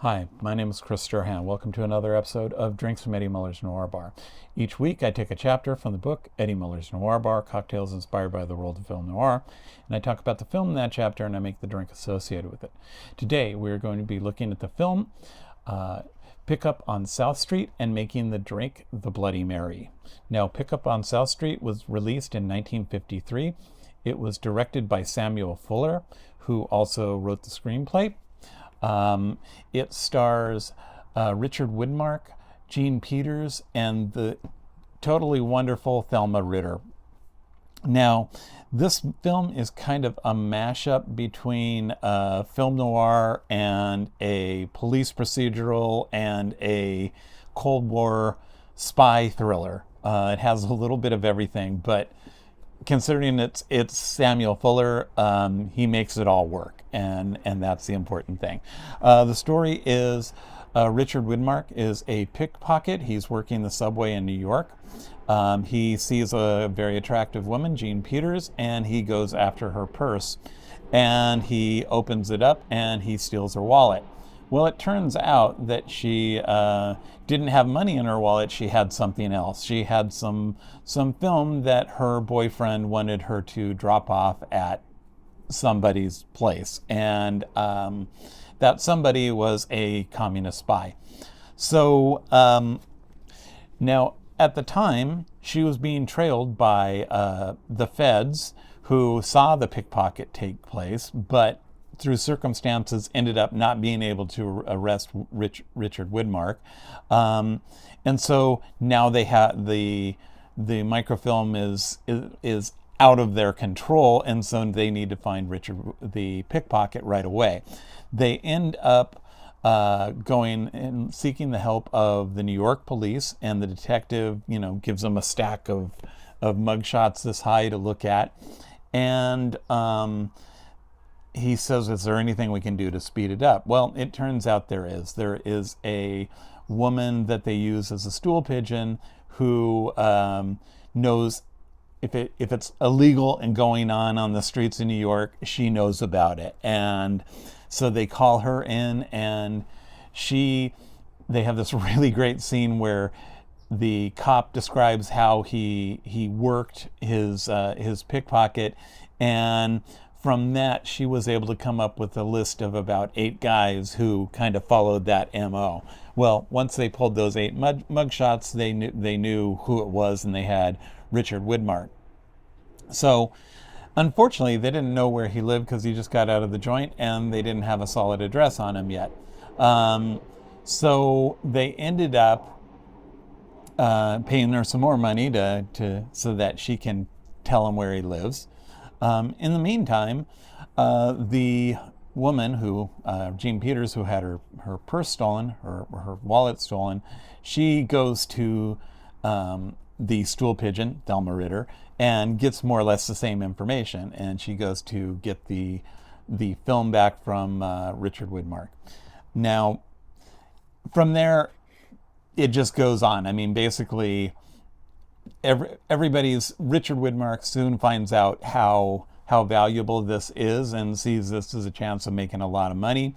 Hi, my name is Chris Sturhan. Welcome to another episode of Drinks from Eddie Muller's Noir Bar. Each week I take a chapter from the book Eddie Muller's Noir Bar, Cocktails Inspired by the World of Film Noir, and I talk about the film in that chapter and I make the drink associated with it. Today we're going to be looking at the film Pickup on South Street and making the drink the Bloody Mary. Now, Pickup on South Street was released in 1953. It was directed by Samuel Fuller, who also wrote the screenplay. It stars Richard Widmark, Jean Peters, and the totally wonderful Thelma Ritter. Now, this film is kind of a mashup between film noir and a police procedural and a Cold War spy thriller. It has a little bit of everything, but considering it's Samuel Fuller, he makes it all work, and that's the important thing. The story is Richard Widmark is a pickpocket. He's working the subway in New York. He sees a very attractive woman, Jean Peters, and he goes after her purse, and he opens it up and he steals her wallet. Well, it turns out that she didn't have money in her wallet. She had something else. She had some film that her boyfriend wanted her to drop off at somebody's place. And that somebody was a communist spy. So now, at the time, she was being trailed by the feds who saw the pickpocket take place, but through circumstances ended up not being able to arrest Richard Widmark. And so now they have the microfilm is out of their control, and so they need to find Richard the pickpocket right away. They end up going and seeking the help of the New York police, and the detective, gives them a stack of mugshots this high to look at, and he says, is there anything we can do to speed it up? Well, it turns out there is. There is a woman that they use as a stool pigeon who knows if it's illegal and going on the streets of New York, she knows about it. And so they call her in, and they have this really great scene where the cop describes how he worked his pickpocket, and from that, she was able to come up with a list of about 8 guys who kind of followed that MO. Well, once they pulled those 8 mugshots, they knew who it was, and they had Richard Widmark. So, unfortunately, they didn't know where he lived because he just got out of the joint, and they didn't have a solid address on him yet. So they ended up paying her some more money so that she can tell him where he lives. In the meantime, the woman who, Jean Peters, who had her purse stolen, her wallet stolen, she goes to the stool pigeon, Thelma Ritter, and gets more or less the same information. And she goes to get the film back from Richard Widmark. Now, from there, it just goes on. I mean, basically, Richard Widmark soon finds out how valuable this is and sees this as a chance of making a lot of money.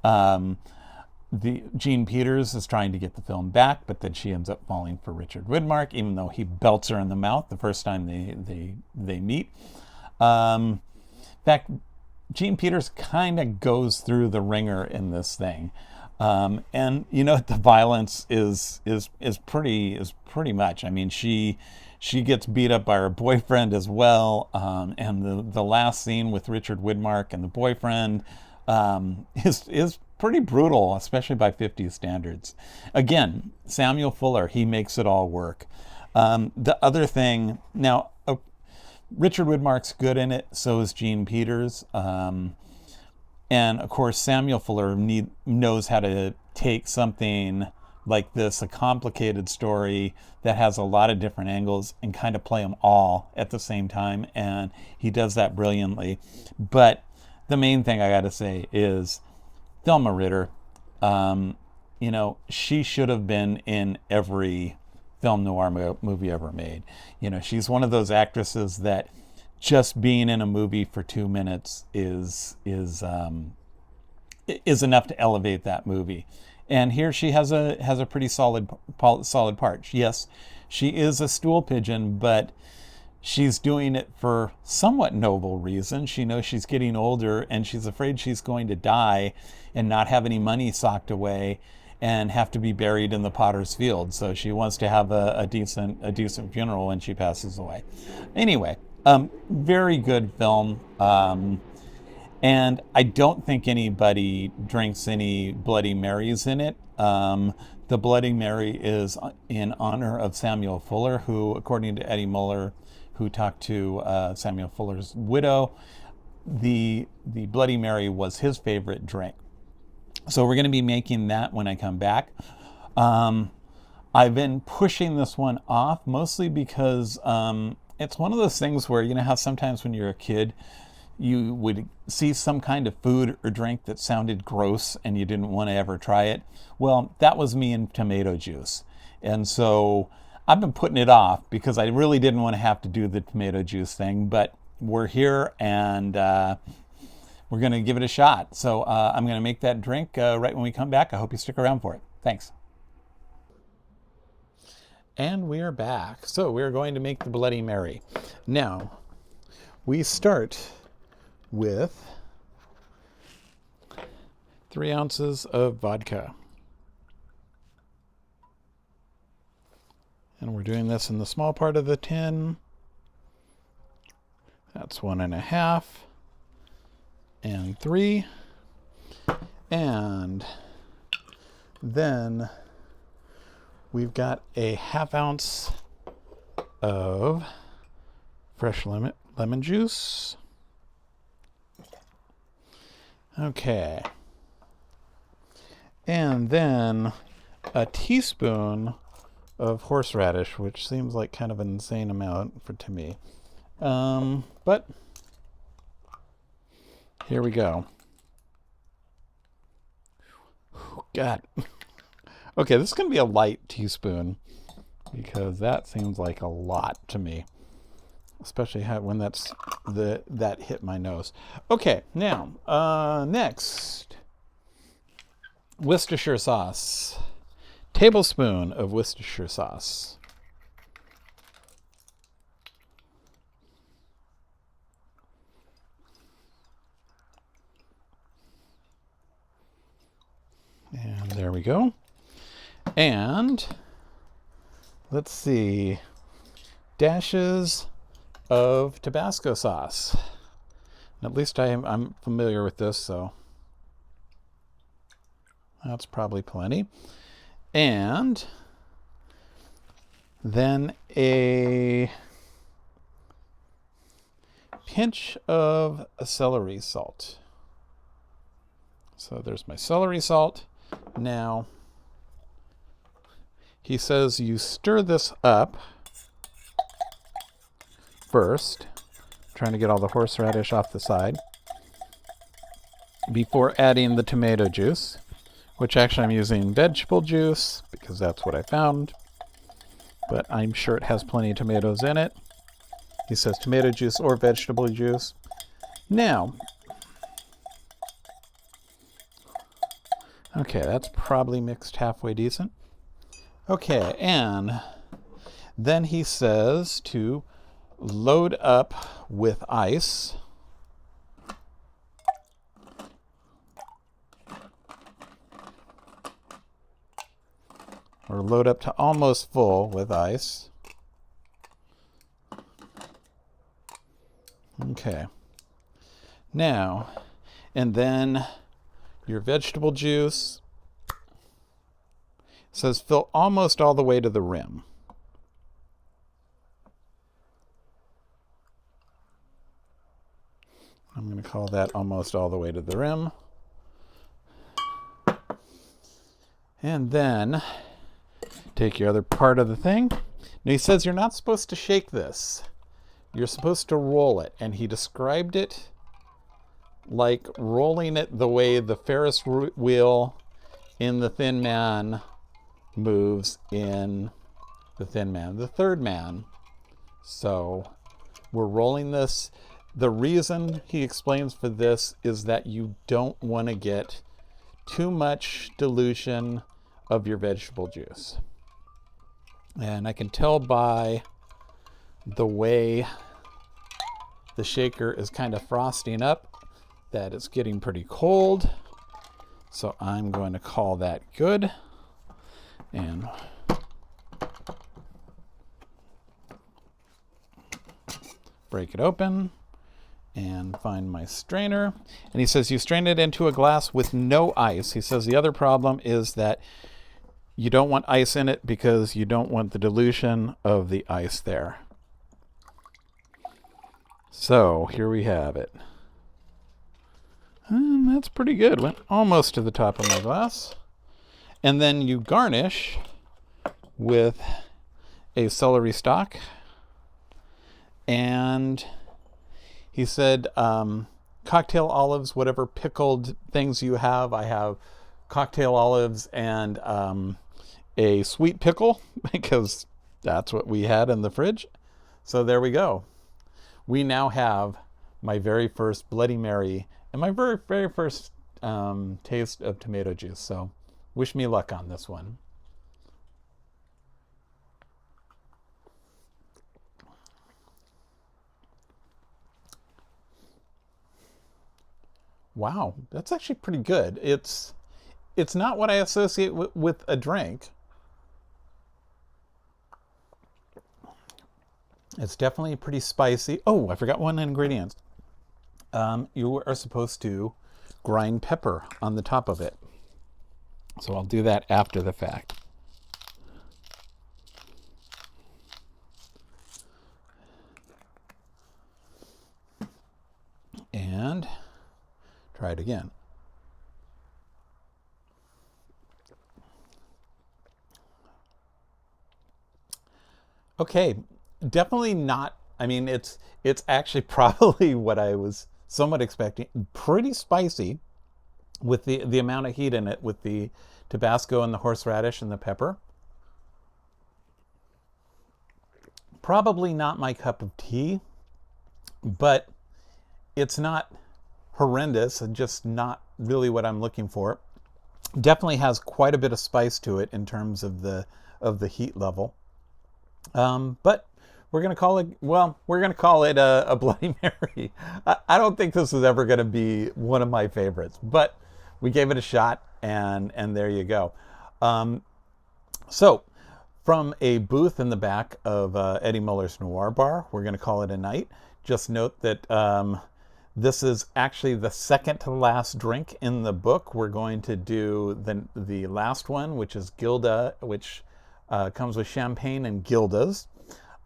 The Jean Peters is trying to get the film back, but then she ends up falling for Richard Widmark, even though he belts her in the mouth the first time they meet. In fact, Jean Peters kind of goes through the ringer in this thing. And the violence is pretty much. I mean, she gets beat up by her boyfriend as well. And the last scene with Richard Widmark and the boyfriend is pretty brutal, especially by 50s standards. Again, Samuel Fuller, he makes it all work. The other thing now, Richard Widmark's good in it. So is Jean Peters. And of course, Samuel Fuller knows how to take something like this, a complicated story that has a lot of different angles, and kind of play them all at the same time. And he does that brilliantly. But the main thing I got to say is Thelma Ritter. She should have been in every film noir movie ever made. She's one of those actresses that just being in a movie for 2 minutes is is enough to elevate that movie. And here she has a pretty solid part. Yes, she is a stool pigeon, but she's doing it for somewhat noble reasons. She knows she's getting older and she's afraid she's going to die and not have any money socked away and have to be buried in the potter's field. So she wants to have a decent funeral when she passes away. Anyway, very good film. And I don't think anybody drinks any Bloody Marys in it. The Bloody Mary is in honor of Samuel Fuller, who, according to Eddie Muller, who talked to Samuel Fuller's widow, the Bloody Mary was his favorite drink. So we're going to be making that when I come back. I've been pushing this one off, mostly because it's one of those things where, you know how sometimes when you're a kid, you would see some kind of food or drink that sounded gross and you didn't want to ever try it. Well, that was me in tomato juice. And so I've been putting it off because I really didn't want to have to do the tomato juice thing, but we're here and we're going to give it a shot. So I'm going to make that drink right when we come back. I hope you stick around for it. Thanks. And we are back. So we're going to make the Bloody Mary. Now, we start with 3 ounces of vodka. And we're doing this in the small part of the tin. That's 1.5 and 3. And then we've got a 1/2 ounce of fresh lemon juice. Okay. And then a teaspoon of horseradish, which seems like kind of an insane amount to me. But here we go. God. Okay, this is going to be a light teaspoon because that seems like a lot to me, especially when that hit my nose. Okay, now next, Worcestershire sauce. Tablespoon of Worcestershire sauce. And there we go. And let's see, dashes of Tabasco sauce. At least I'm familiar with this, so that's probably plenty. And then a pinch of celery salt. So there's my celery salt. Now, he says you stir this up first, trying to get all the horseradish off the side, before adding the tomato juice, which actually I'm using vegetable juice because that's what I found, but I'm sure it has plenty of tomatoes in it. He says tomato juice or vegetable juice. Now, okay, that's probably mixed halfway decent. Okay, and then he says to load up with ice. Or load up to almost full with ice. Okay. Now, and then your vegetable juice. It says fill almost all the way to the rim. I'm going to call that almost all the way to the rim. And then take your other part of the thing. Now he says you're not supposed to shake this. You're supposed to roll it. And he described it like rolling it the way the Ferris wheel in The Thin Man moves in The Thin Man, the third man. So we're rolling this. The reason he explains for this is that you don't want to get too much dilution of your vegetable juice. And I can tell by the way the shaker is kind of frosting up that it's getting pretty cold. So I'm going to call that good. And break it open and find my strainer. And he says you strain it into a glass with no ice. He says the other problem is that you don't want ice in it because you don't want the dilution of the ice there. So here we have it. And that's pretty good. Went almost to the top of my glass. And then you garnish with a celery stalk. And he said cocktail olives, whatever pickled things you have. I have cocktail olives and a sweet pickle because that's what we had in the fridge. So there we go. We now have my very first Bloody Mary and my very, very first taste of tomato juice. So wish me luck on this one. Wow, that's actually pretty good. It's not what I associate with a drink. It's definitely pretty spicy. Oh, I forgot one ingredient. You are supposed to grind pepper on the top of it. So I'll do that after the fact. And try it again. Okay, definitely not. I mean, it's actually probably what I was somewhat expecting. Pretty spicy with the amount of heat in it, with the Tabasco and the horseradish and the pepper. Probably not my cup of tea, but it's not horrendous and just not really what I'm looking for. Definitely has quite a bit of spice to it in terms of the heat level. But we're going to call it, well, we're going to call it a Bloody Mary. I don't think this is ever going to be one of my favorites, but we gave it a shot, and there you go. So from a booth in the back of Eddie Muller's Noir Bar, we're going to call it a night. Just note that this is actually the second to last drink in the book. We're going to do the last one, which is Gilda, which comes with champagne and Gildas.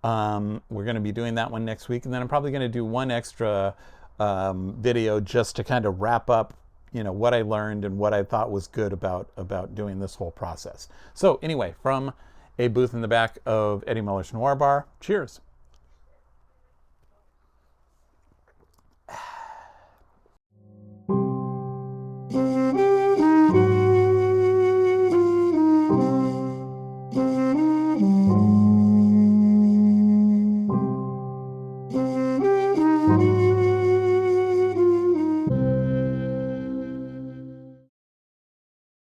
We're going to be doing that one next week, and then I'm probably going to do one extra video just to kind of wrap up, you know, what I learned and what I thought was good about doing this whole process. So anyway, from a booth in the back of Eddie Muller's Noir Bar, cheers.